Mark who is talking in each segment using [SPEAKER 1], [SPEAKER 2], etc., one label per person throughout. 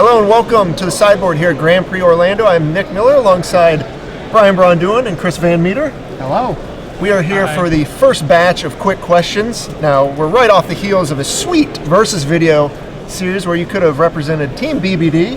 [SPEAKER 1] Hello and welcome to the sideboard here at Grand Prix Orlando. I'm Nick Miller alongside Braun-Duin and Chris VanMeter.
[SPEAKER 2] Hello.
[SPEAKER 1] We are here for the first batch of quick questions. Now, we're right off the heels of a sweet versus video series where you could have represented Team BBD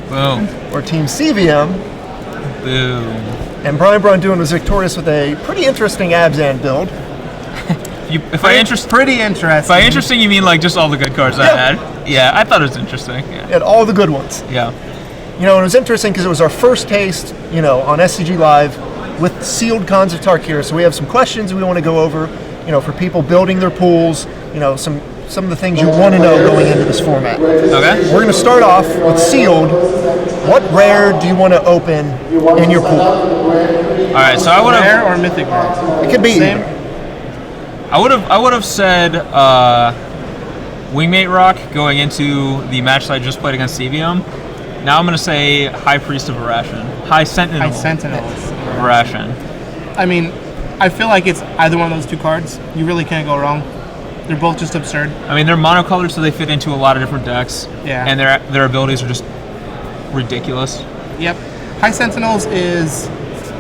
[SPEAKER 3] Boom.
[SPEAKER 1] or Team CVM.
[SPEAKER 3] Boom.
[SPEAKER 1] And Braun-Duin was victorious with a pretty interesting Abzan build.
[SPEAKER 2] Pretty interesting.
[SPEAKER 3] By interesting, you mean like just all the good cards I had? Yeah, I thought it was interesting.
[SPEAKER 1] You had all the good ones.
[SPEAKER 3] Yeah.
[SPEAKER 1] You know, and it was interesting because it was our first taste, on SCG Live with sealed cons of Tarkir. So we have some questions we want to go over, for people building their pools, some of the things you want to know going into this format.
[SPEAKER 3] Okay.
[SPEAKER 1] We're going to start off with sealed. What rare do you want to open in your pool?
[SPEAKER 3] All right, so I would have
[SPEAKER 2] Rare or mythic rare?
[SPEAKER 1] It could be
[SPEAKER 2] Same.
[SPEAKER 1] either.
[SPEAKER 3] I would have said Wingmate Rock going into the match that I just played against CVM. Now I'm going to say High Priest of Irration. High Sentinel.
[SPEAKER 2] High Sentinels.
[SPEAKER 3] Of Irration.
[SPEAKER 2] I mean, I feel like it's either one of those two cards. You really can't go wrong. They're both just absurd.
[SPEAKER 3] I mean, they're monocolored, so they fit into a lot of different decks.
[SPEAKER 2] Yeah.
[SPEAKER 3] And their abilities are just ridiculous.
[SPEAKER 2] Yep. High Sentinels is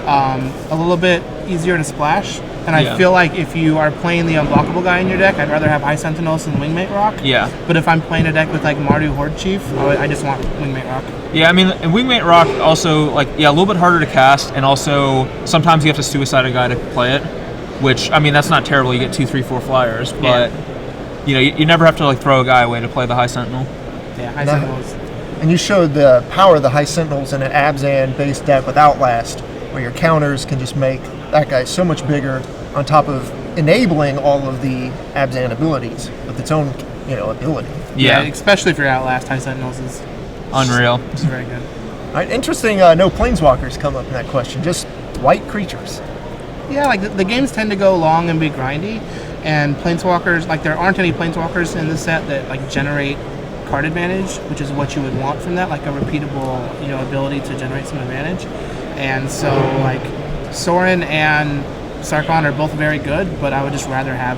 [SPEAKER 2] a little bit easier to splash. And I feel like if you are playing the unblockable guy in your deck, I'd rather have High Sentinels than Wingmate Rock.
[SPEAKER 3] Yeah.
[SPEAKER 2] But if I'm playing a deck with like Mardu Horde Chief, I just want Wingmate Rock.
[SPEAKER 3] Yeah, I mean, and Wingmate Rock also, a little bit harder to cast, and also sometimes you have to suicide a guy to play it, which, I mean, that's not terrible. You get 2, 3, 4 flyers, but, you never have to, throw a guy away to play the High Sentinel.
[SPEAKER 2] Yeah, High Sentinels.
[SPEAKER 1] And you showed the power of the High Sentinels in an Abzan-based deck with Outlast, where your counters can just make that guy so much bigger, on top of enabling all of the Abzan abilities with its own, ability.
[SPEAKER 3] Yeah.
[SPEAKER 2] Especially if you're Outlast, High Sentinels is
[SPEAKER 3] Unreal.
[SPEAKER 2] It's very good.
[SPEAKER 1] All right, interesting. No planeswalkers come up in that question. Just white creatures.
[SPEAKER 2] Yeah, the games tend to go long and be grindy, and planeswalkers, there aren't any planeswalkers in this set that generate card advantage, which is what you would want from that, a repeatable ability to generate some advantage. And so Sorin and Sarkon are both very good, but I would just rather have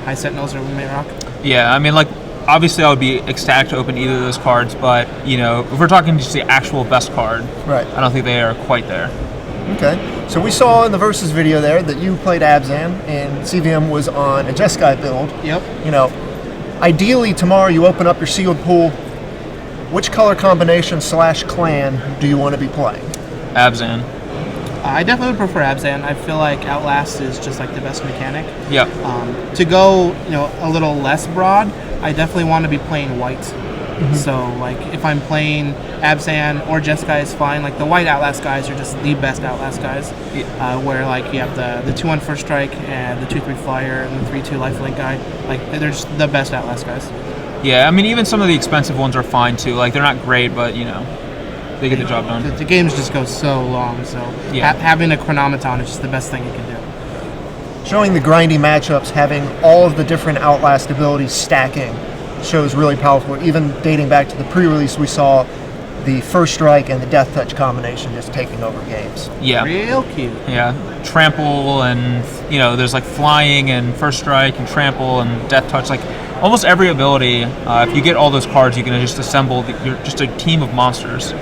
[SPEAKER 2] High Sentinels or Wingmate Rock.
[SPEAKER 3] Yeah, I mean, obviously I would be ecstatic to open either of those cards, but, if we're talking just the actual best card,
[SPEAKER 1] right,
[SPEAKER 3] I don't think they are quite there.
[SPEAKER 1] Okay, so we saw in the Versus video there that you played Abzan, and CVM was on a Jeskai build.
[SPEAKER 2] Yep.
[SPEAKER 1] Ideally tomorrow you open up your sealed pool. Which color combination / clan do you want to be playing?
[SPEAKER 3] Abzan.
[SPEAKER 2] I definitely would prefer Abzan. I feel like Outlast is just the best mechanic.
[SPEAKER 3] Yeah.
[SPEAKER 2] To go, a little less broad, I definitely want to be playing white. Mm-hmm. So, if I'm playing Abzan or Jeskai is fine. The white Outlast guys are just the best Outlast guys. Yeah. Where you have the 2/1 first strike and the 2/3 flyer and the 3/2 lifelink guy. They're just the best Outlast guys.
[SPEAKER 3] Yeah, I mean, even some of the expensive ones are fine too. They're not great, but they get the job done.
[SPEAKER 2] The games just go so long, so having a Chronometon is just the best thing you can do.
[SPEAKER 1] Showing the grindy matchups, having all of the different Outlast abilities stacking shows really powerful. Even dating back to the pre-release, we saw the First Strike and the Death Touch combination just taking over games.
[SPEAKER 3] Yeah.
[SPEAKER 2] Real cute.
[SPEAKER 3] Yeah. Trample and, there's Flying and First Strike and Trample and Death Touch. Almost every ability, if you get all those cards, you can just assemble just a team of monsters.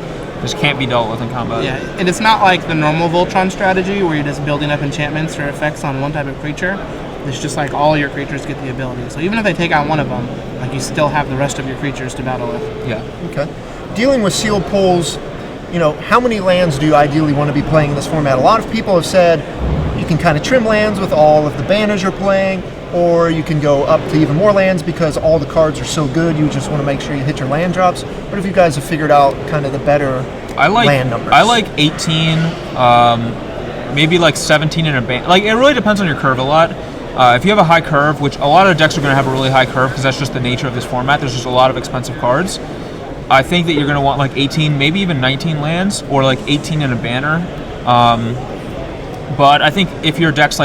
[SPEAKER 3] Just can't be dealt with in combat.
[SPEAKER 2] Yeah, and it's not like the normal Voltron strategy where you're just building up enchantments or effects on one type of creature. It's just all your creatures get the ability. So even if they take out one of them, you still have the rest of your creatures to battle with.
[SPEAKER 3] Yeah.
[SPEAKER 1] Okay. Dealing with sealed pools, how many lands do you ideally want to be playing in this format? A lot of people have said you can kind of trim lands with all of the banners you're playing, or you can go up to even more lands because all the cards are so good, you just want to make sure you hit your land drops. What if you guys have figured out kind of the better land numbers?
[SPEAKER 3] I like 18, maybe 17 in a band. It really depends on your curve a lot. If you have a high curve, which a lot of decks are going to have a really high curve because that's just the nature of this format, there's just a lot of expensive cards. I think that you're going to want 18, maybe even 19 lands, or 18 in a banner. But I think if your deck's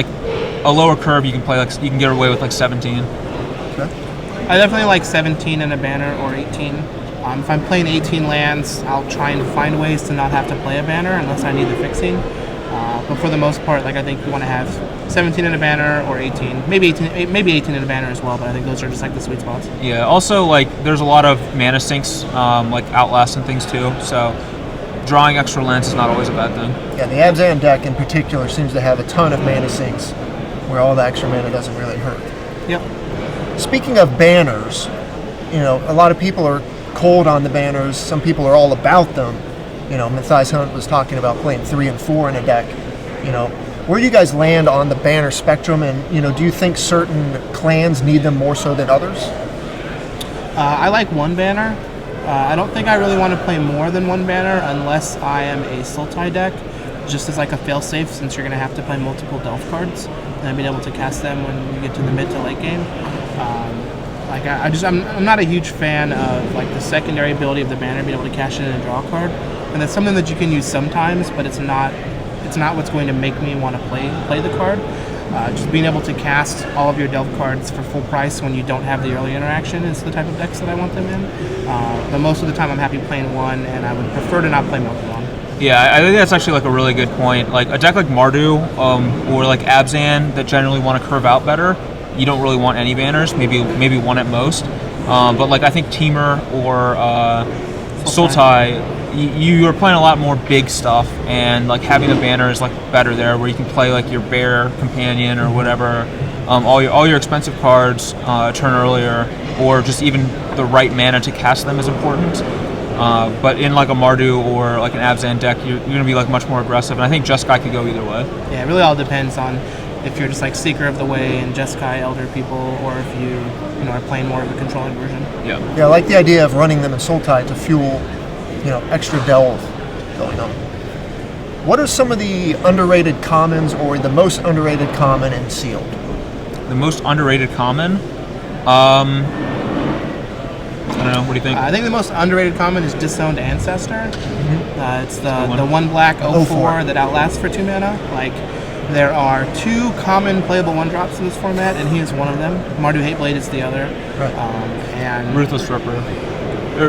[SPEAKER 3] a lower curve, you can play you can get away with 17.
[SPEAKER 1] Okay.
[SPEAKER 2] I definitely like 17 in a banner or 18. If I'm playing 18 lands, I'll try and find ways to not have to play a banner unless I need the fixing. But for the most part, like I think you want to have 17 in a banner or 18, maybe 18 in a banner as well. But I think those are just like the sweet spots.
[SPEAKER 3] Yeah. Also, like there's a lot of mana sinks, like Outlast and things too. So drawing extra lands is not always a bad thing.
[SPEAKER 1] Yeah, the Abzan deck in particular seems to have a ton of mana sinks, where all the extra mana doesn't really hurt.
[SPEAKER 2] Yep.
[SPEAKER 1] Speaking of banners, a lot of people are cold on the banners. Some people are all about them. Matthias Hunt was talking about playing 3 and 4 in a deck. Where do you guys land on the banner spectrum? And do you think certain clans need them more so than others?
[SPEAKER 2] I like one banner. I don't think I really want to play more than one banner unless I am a Sultai deck, just as like a failsafe, since you're going to have to play multiple Delve cards and being able to cast them when you get to the mid to late game. I'm not a huge fan of like the secondary ability of the banner, being able to cash in and draw a card, and that's something that you can use sometimes, but it's not what's going to make me want to play the card. Just being able to cast all of your Delve cards for full price when you don't have the early interaction is the type of decks that I want them in. But most of the time I'm happy playing one, and I would prefer to not play more than one.
[SPEAKER 3] Yeah, I think that's actually like a really good point. Like a deck like Mardu or like Abzan that generally want to curve out better, you don't really want any banners, maybe one at most. But like I think Teamer or Sultai, you are playing a lot more big stuff, and like having a banner is like better there, where you can play like your bear companion or whatever, all your expensive cards turn earlier, or just even the right mana to cast them is important. But in like a Mardu or like an Abzan deck, you're going to be like much more aggressive, and I think Jeskai could go either way.
[SPEAKER 2] Yeah, it really all depends on if you're just like Seeker of the Way and Jeskai Elder people, or if you are playing more of a controlling version.
[SPEAKER 3] Yeah,
[SPEAKER 1] I like the idea of running them in Sultai to fuel extra delve going on. What are some of the underrated commons, or the most underrated common in Sealed?
[SPEAKER 3] The most underrated common? I don't know. What do you think?
[SPEAKER 2] I think the most underrated common is Disowned Ancestor.
[SPEAKER 1] Mm-hmm.
[SPEAKER 2] It's the 1 black 0/4 that outlasts for 2 mana. Like, there are 2 common playable 1-drops in this format, and he is one of them. Mardu Hateblade is the other.
[SPEAKER 1] Right.
[SPEAKER 2] And
[SPEAKER 3] Ruthless Ripper.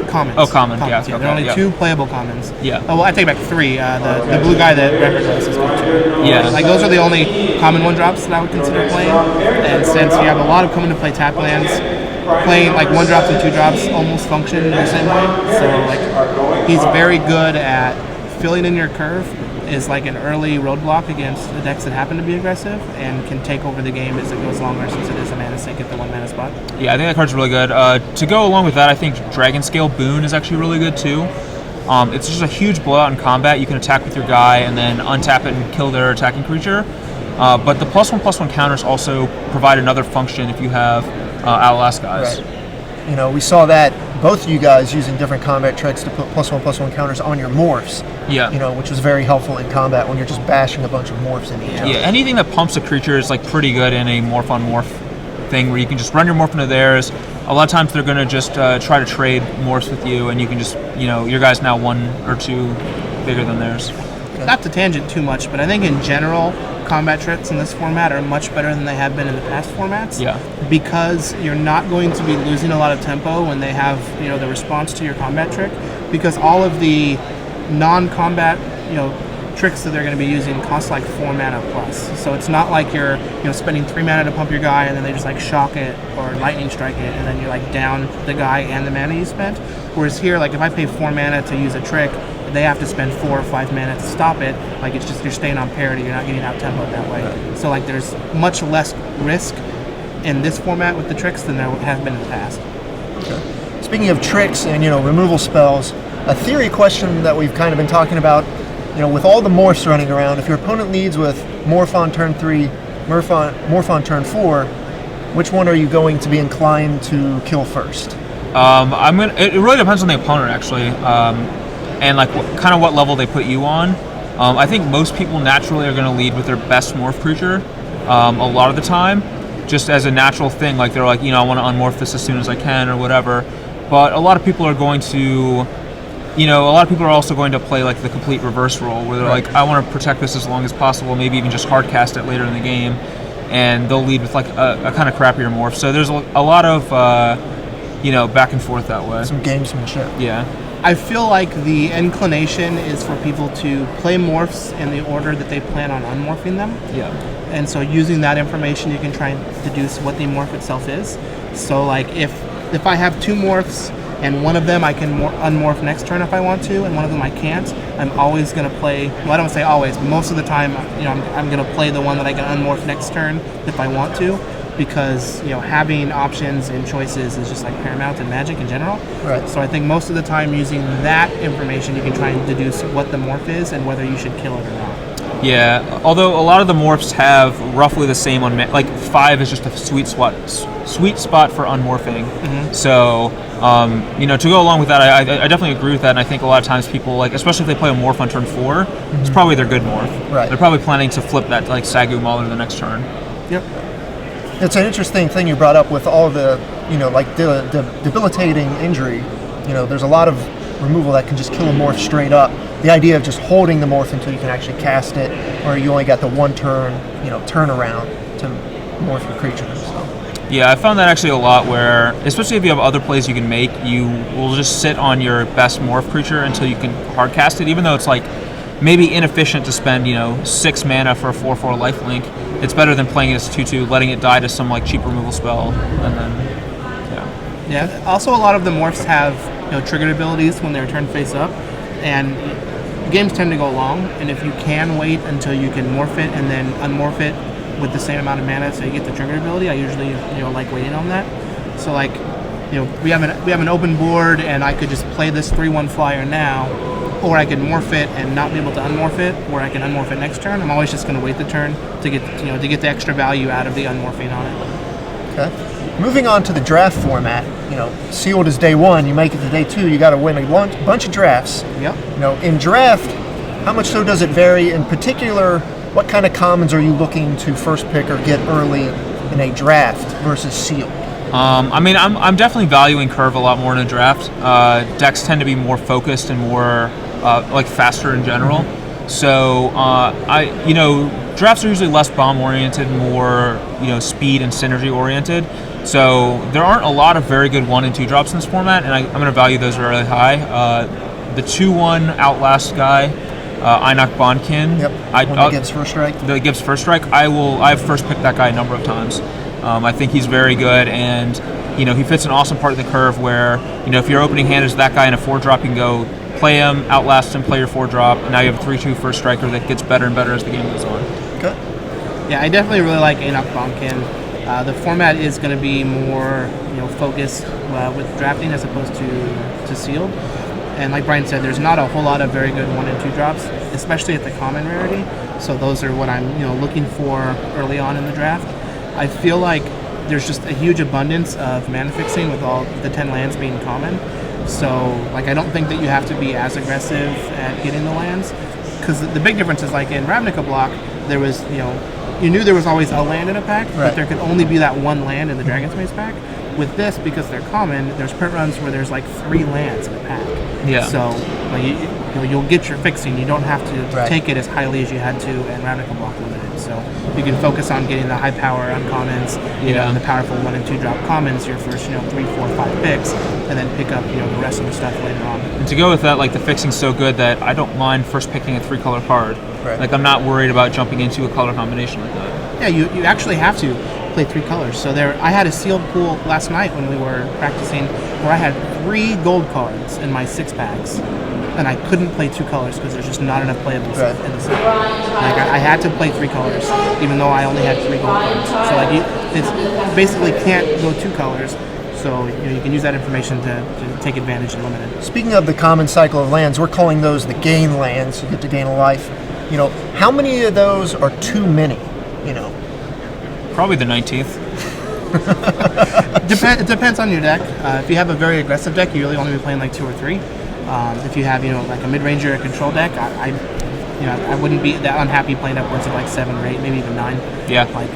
[SPEAKER 2] Commons.
[SPEAKER 3] Oh, common. Yeah,
[SPEAKER 2] Yeah, there are only 2 playable commons.
[SPEAKER 3] Yeah.
[SPEAKER 2] Oh, well, I take back 3. The blue guy that represents is good too.
[SPEAKER 3] Yeah.
[SPEAKER 2] Like, those are the only common 1-drops that I would consider playing. And since you have a lot of coming to play tap lands, playing like 1-drops and 2-drops almost function in the same way. So like, he's very good at filling in your curve. Is like an early roadblock against the decks that happen to be aggressive, and can take over the game as it goes longer, since it is a mana sink at the 1 mana spot.
[SPEAKER 3] Yeah, I think that card's really good. To go along with that, I think Dragon Scale Boon is actually really good too. It's just a huge blowout in combat. You can attack with your guy and then untap it and kill their attacking creature. But the +1/+1 counters also provide another function if you have Outlast guys.
[SPEAKER 1] Right. We saw that both of you guys using different combat tricks to put +1/+1 counters on your morphs.
[SPEAKER 3] Yeah.
[SPEAKER 1] Which was very helpful in combat when you're just bashing a bunch of morphs into each other.
[SPEAKER 3] Yeah, anything that pumps a creature is like pretty good in a morph on morph thing, where you can just run your morph into theirs. A lot of times they're going to just try to trade morphs with you, and you can just, your guy's now 1 or 2 bigger than theirs.
[SPEAKER 2] Not to tangent too much, but I think in general, combat tricks in this format are much better than they have been in the past formats.
[SPEAKER 3] Yeah.
[SPEAKER 2] Because you're not going to be losing a lot of tempo when they have, the response to your combat trick, because all of the non-combat, tricks that they're going to be using cost like 4 mana plus. So it's not like you're, spending 3 mana to pump your guy, and then they just like shock it or lightning strike it, and then you're like down the guy and the mana you spent. Whereas here, like if I pay 4 mana to use a trick, they have to spend 4 or 5 mana to stop it. Like, it's just, you're staying on parity, you're not getting out tempo that way. So like there's much less risk in this format with the tricks than there have been in the past.
[SPEAKER 1] Okay. Speaking of tricks and removal spells, a theory question that we've kind of been talking about, with all the morphs running around, if your opponent leads with Morph on turn 3, Morph on turn 4, which one are you going to be inclined to kill first?
[SPEAKER 3] It really depends on the opponent, actually, and like what level they put you on. I think most people naturally are going to lead with their best morph creature a lot of the time, just as a natural thing. Like they're like, I want to unmorph this as soon as I can or whatever. But a lot of people are going to, a lot of people are also going to play like the complete reverse role, where they're like, I want to protect this as long as possible, maybe even just hard cast it later in the game, and they'll lead with like a kind of crappier morph. So there's a lot of, back and forth that way.
[SPEAKER 1] Some gamesmanship.
[SPEAKER 3] Yeah.
[SPEAKER 2] I feel like the inclination is for people to play morphs in the order that they plan on unmorphing them.
[SPEAKER 3] Yeah.
[SPEAKER 2] And so using that information, you can try and deduce what the morph itself is. So like if I have 2 morphs and one of them I can unmorph next turn if I want to, and one of them I can't, I'm always going to play, well, I don't say always, but most of the time, I'm going to play the one that I can unmorph next turn if I want to, because, having options and choices is just like paramount in Magic in general.
[SPEAKER 1] Right.
[SPEAKER 2] So I think most of the time using that information, you can try and deduce what the morph is and whether you should kill it or not.
[SPEAKER 3] Yeah, although a lot of the morphs have roughly the same on, like 5 is just a sweet spot for unmorphing.
[SPEAKER 2] Mm-hmm.
[SPEAKER 3] So, to go along with that, I definitely agree with that, and I think a lot of times people, like, especially if they play a morph on turn 4, it's probably their good morph.
[SPEAKER 1] Right.
[SPEAKER 3] They're probably planning to flip that, like, Sagu Mauler the next turn.
[SPEAKER 2] Yep.
[SPEAKER 1] It's an interesting thing you brought up with all the, the debilitating injury. There's a lot of removal that can just kill a morph straight up. The idea of just holding the morph until you can actually cast it, or you only got the one turn, turnaround to morph your creature. So.
[SPEAKER 3] Yeah, I found that actually a lot where, especially if you have other plays you can make, you will just sit on your best morph creature until you can hard cast it, even though it's like maybe inefficient to spend, 6 mana for a 4/4 lifelink. It's better than playing it as 2/2, letting it die to some like cheap removal spell, and then
[SPEAKER 2] Yeah. Also, a lot of the morphs have triggered abilities when they're turned face up, and games tend to go long. And if you can wait until you can morph it and then unmorph it with the same amount of mana so you get the trigger ability, I usually like waiting on that. So like we have an open board, and I could just play this 3/1 flyer now, or I could morph it and not be able to unmorph it, or I can unmorph it next turn. I'm always just going to wait the turn to get the extra value out of the unmorphing on it.
[SPEAKER 1] Okay. Moving on to the draft format, sealed is day 1. You make it to day 2, you got to win a bunch of drafts.
[SPEAKER 2] Yep.
[SPEAKER 1] In draft, how much so does it vary? In particular, what kind of commons are you looking to first pick or get early in a draft versus sealed?
[SPEAKER 3] I'm definitely valuing curve a lot more in a draft. Decks tend to be more focused and more faster in general. So drafts are usually less bomb oriented, more speed and synergy oriented. So there aren't a lot of very good 1 and 2 drops in this format, and I'm going to value those really high. The 2/1 Outlast guy, Einak Bonkin.
[SPEAKER 1] Yep. That gives first strike.
[SPEAKER 3] That gives first strike. I've first picked that guy a number of times. I think he's very good, and he fits an awesome part of the curve where if your opening hand is that guy in a 4-drop, you can go play him, outlast him, play your 4-drop, and now you have a 3/2 first striker that gets better and better as the game goes on.
[SPEAKER 1] Okay.
[SPEAKER 2] Yeah, I definitely really like Einak Bonkin. The format is going to be more focused with drafting as opposed to sealed. And like Brian said, there's not a whole lot of very good 1 and 2 drops, especially at the common rarity. So those are what I'm looking for early on in the draft. I feel like there's just a huge abundance of mana fixing with all the 10 lands being common. So like I don't think that you have to be as aggressive at getting the lands, because the big difference is like in Ravnica block there was you knew there was always a land in a pack,
[SPEAKER 1] right,
[SPEAKER 2] but there could only be that one land in the Dragon's Maze pack. With this, because they're common, there's print runs where there's like 3 lands in a pack.
[SPEAKER 3] Yeah.
[SPEAKER 2] So like, you'll get your fixing. You don't have to
[SPEAKER 1] right,
[SPEAKER 2] take it as highly as you had to in Ravnica block limited. So you can focus on getting the high power uncommons, and the powerful 1 and 2 drop commons your first 3, 4, 5 picks, and then pick up the rest of the stuff later on.
[SPEAKER 3] And to go with that, like the fixing's so good that I don't mind first picking a 3-color card.
[SPEAKER 1] Right.
[SPEAKER 3] Like I'm not worried about jumping into a color combination like that.
[SPEAKER 2] Yeah, you actually have to play 3 colors. So I had a sealed pool last night when we were practicing where I had 3 gold cards in my 6 packs, and I couldn't play 2 colors because there's just not enough playables in the set. Like I had to play 3 colors even though I only had 3 gold cards. So like it's basically can't go 2 colors. So you can use that information to take advantage in limited.
[SPEAKER 1] Speaking of the common cycle of lands, we're calling those the gain lands. You get to gain a life. How many of those are too many?
[SPEAKER 3] Probably the 19th.
[SPEAKER 2] It depends on your deck. If you have a very aggressive deck, you really only be playing like 2 or 3. If you have like a mid-range or a control deck, I wouldn't be that unhappy playing upwards of like 7 or 8, maybe even 9.
[SPEAKER 3] Yeah.
[SPEAKER 2] Like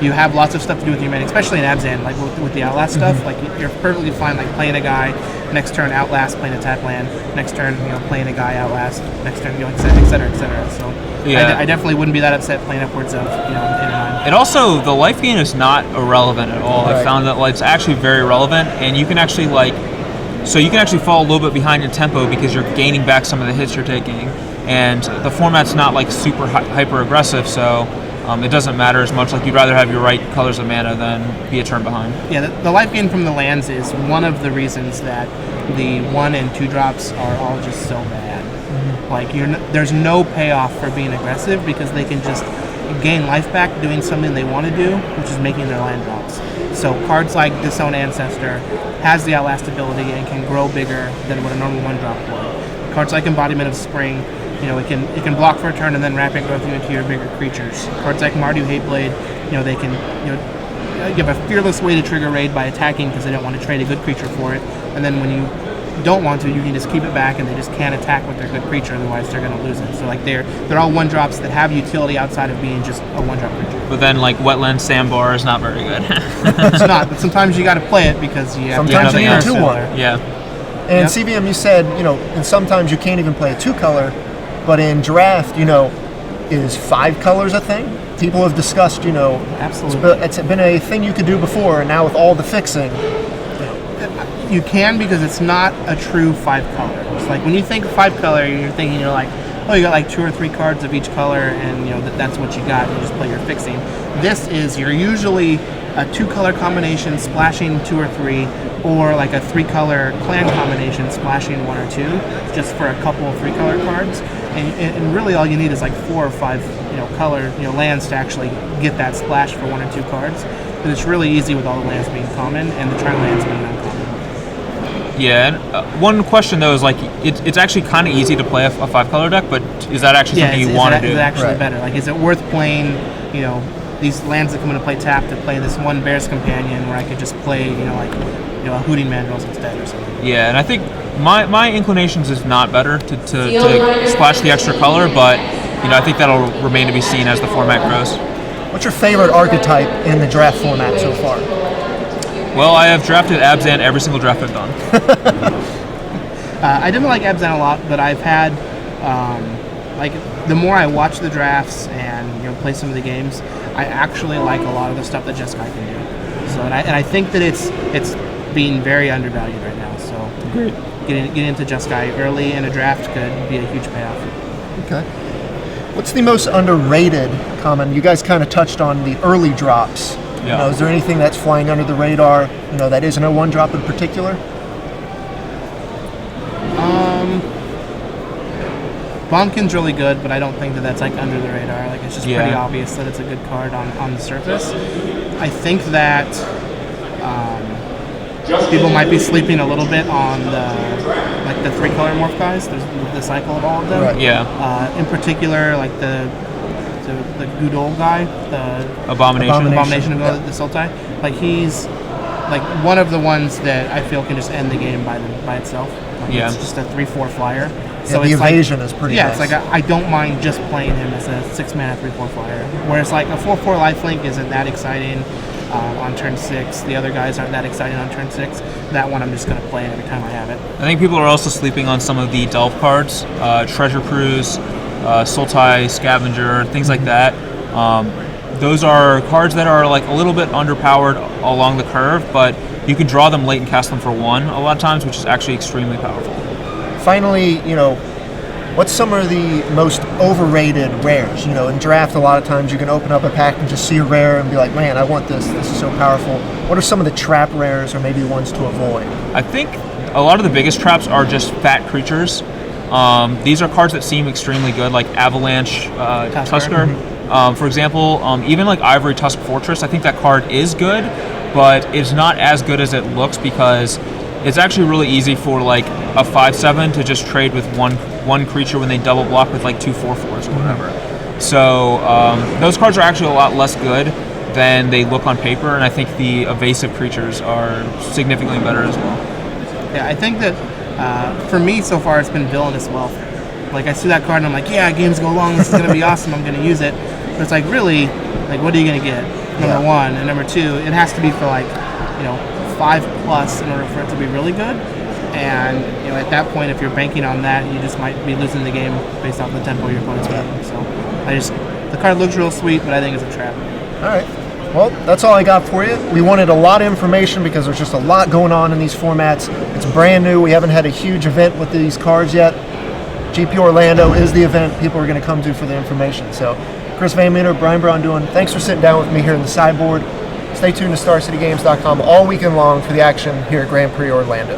[SPEAKER 2] you have lots of stuff to do with your mana, especially in Abzan, like with the Outlast stuff. Like you're perfectly fine like playing a guy, next turn Outlast, playing a tap land, next turn playing a guy Outlast, next turn et cetera, et cetera. So
[SPEAKER 3] yeah.
[SPEAKER 2] I definitely wouldn't be that upset playing upwards of 8 or 9.
[SPEAKER 3] And also, the life gain is not irrelevant at all.
[SPEAKER 1] Right.
[SPEAKER 3] I found that it's actually very relevant, and you can actually So you can actually fall a little bit behind in tempo because you're gaining back some of the hits you're taking. And the format's not like super hyper aggressive, so it doesn't matter as much. Like you'd rather have your right colors of mana than be a turn behind.
[SPEAKER 2] Yeah, the life gain from the lands is one of the reasons that the 1 and 2 drops are all just so bad. Like there's no payoff for being aggressive because they can just gain life back doing something they want to do, which is making their land drops. So cards like Disown Ancestor has the Outlast ability and can grow bigger than what a normal 1-drop would. Cards like Embodiment of Spring, it can block for a turn and then rapid growth you into your bigger creatures. Cards like Mardu Hateblade, they can give a fearless way to trigger raid by attacking because they don't want to trade a good creature for it. And then when you don't want to, you can just keep it back and they just can't attack with their good creature, otherwise they're going to lose it. So like they're all 1-drops that have utility outside of being just a 1-drop creature.
[SPEAKER 3] But then like Wetland Sandbar is not very good.
[SPEAKER 2] It's not, but sometimes you got to play it because you have
[SPEAKER 1] sometimes you need a
[SPEAKER 2] 2-1.
[SPEAKER 3] Yeah.
[SPEAKER 1] And CVM, you said, and sometimes you can't even play a 2-color, but in draft, is 5 colors a thing? People have discussed,
[SPEAKER 2] Absolutely.
[SPEAKER 1] it's been a thing you could do before, and now with all the fixing.
[SPEAKER 2] You can, because it's not a true 5-color. It's like when you think 5-color, you're thinking, you got like 2 or 3 cards of each color, and that's what you got. You just play your fixing. This is you're usually a 2-color combination splashing 2 or 3, or like a 3-color clan combination splashing 1 or 2, just for a couple of 3-color cards. And really all you need is like 4 or 5 color lands to actually get that splash for 1 or 2 cards. But it's really easy with all the lands being common and the turn lands being uncommon.
[SPEAKER 3] Yeah, and one question though is like it's actually kind of easy to play a 5-color deck, but is that actually something you want to do?
[SPEAKER 2] Is it actually
[SPEAKER 1] Right.
[SPEAKER 2] better? Like, is it worth playing? These lands that come into play tap to play this one Bear's Companion where I could just play a Hooting Mandrills instead or something.
[SPEAKER 3] Yeah, and I think my inclinations is not better to splash the extra color, but I think that'll remain to be seen as the format grows.
[SPEAKER 1] What's your favorite archetype in the draft format so far?
[SPEAKER 3] Well, I have drafted Abzan every single draft I've done.
[SPEAKER 2] I didn't like Abzan a lot, but I've had the more I watch the drafts and play some of the games, I actually like a lot of the stuff that Jeskai can do. So and I think that it's being very undervalued right now. So
[SPEAKER 3] Great.
[SPEAKER 2] Getting into Jeskai early in a draft could be a huge payoff.
[SPEAKER 1] Okay. What's the most underrated common? You guys kind of touched on the early drops.
[SPEAKER 3] Yeah.
[SPEAKER 1] Is there anything that's flying under the radar, that isn't a 1-drop in particular?
[SPEAKER 2] Bombkin's really good, but I don't think that that's like under the radar. Like it's just pretty obvious that it's a good card on the surface. I think that people might be sleeping a little bit on the 3-color morph guys. There's the cycle of all of them.
[SPEAKER 1] Right.
[SPEAKER 3] Yeah.
[SPEAKER 2] In particular, like the Gudol guy, the
[SPEAKER 1] Abomination.
[SPEAKER 2] of the Sultai. Like he's like one of the ones that I feel can just end the game by itself. Like
[SPEAKER 3] Yeah.
[SPEAKER 2] It's just a 3/4 flyer.
[SPEAKER 1] So the evasion is pretty nice.
[SPEAKER 2] It's like I don't mind just playing him as a 6-mana 3/4 flyer. Whereas like a 4/4 lifelink isn't that exciting on turn 6. The other guys aren't that exciting on turn 6. That one I'm just going to play every time I have it.
[SPEAKER 3] I think people are also sleeping on some of the Delve cards, Treasure Cruise, Sultai, Scavenger, things like that. Those are cards that are like a little bit underpowered along the curve, but you can draw them late and cast them for 1 a lot of times, which is actually extremely powerful.
[SPEAKER 1] Finally, what's some of the most overrated rares? In draft, a lot of times you can open up a pack and just see a rare and be like, man, I want this. This is so powerful. What are some of the trap rares or maybe ones to avoid?
[SPEAKER 3] I think a lot of the biggest traps are just fat creatures. These are cards that seem extremely good, like Avalanche Tusker. For example, even like Ivory Tusk Fortress, I think that card is good, but it's not as good as it looks because it's actually really easy for like a 5/7 to just trade with one creature when they double block with like 2 4/4s or whatever. So those cards are actually a lot less good than they look on paper, and I think the evasive creatures are significantly better as well.
[SPEAKER 2] Yeah, I think that for me so far it's been Villainous Wealth. Like I see that card and I'm like, yeah, games go long, this is gonna be awesome, I'm gonna use it. But it's like really, like what are you gonna get? Number 1, and number 2, it has to be for like 5+ in order for it to be really good. And at that point, if you're banking on that, you just might be losing the game based off the tempo your opponent's playing. So the card looks real sweet, but I think it's a trap.
[SPEAKER 1] All right. Well, that's all I got for you. We wanted a lot of information because there's just a lot going on in these formats. It's brand new. We haven't had a huge event with these cars yet. GP Orlando is the event people are going to come to for the information. So, Chris VanMeter, Brian Braun-Duin, thanks for sitting down with me here in the sideboard. Stay tuned to StarCityGames.com all weekend long for the action here at Grand Prix Orlando.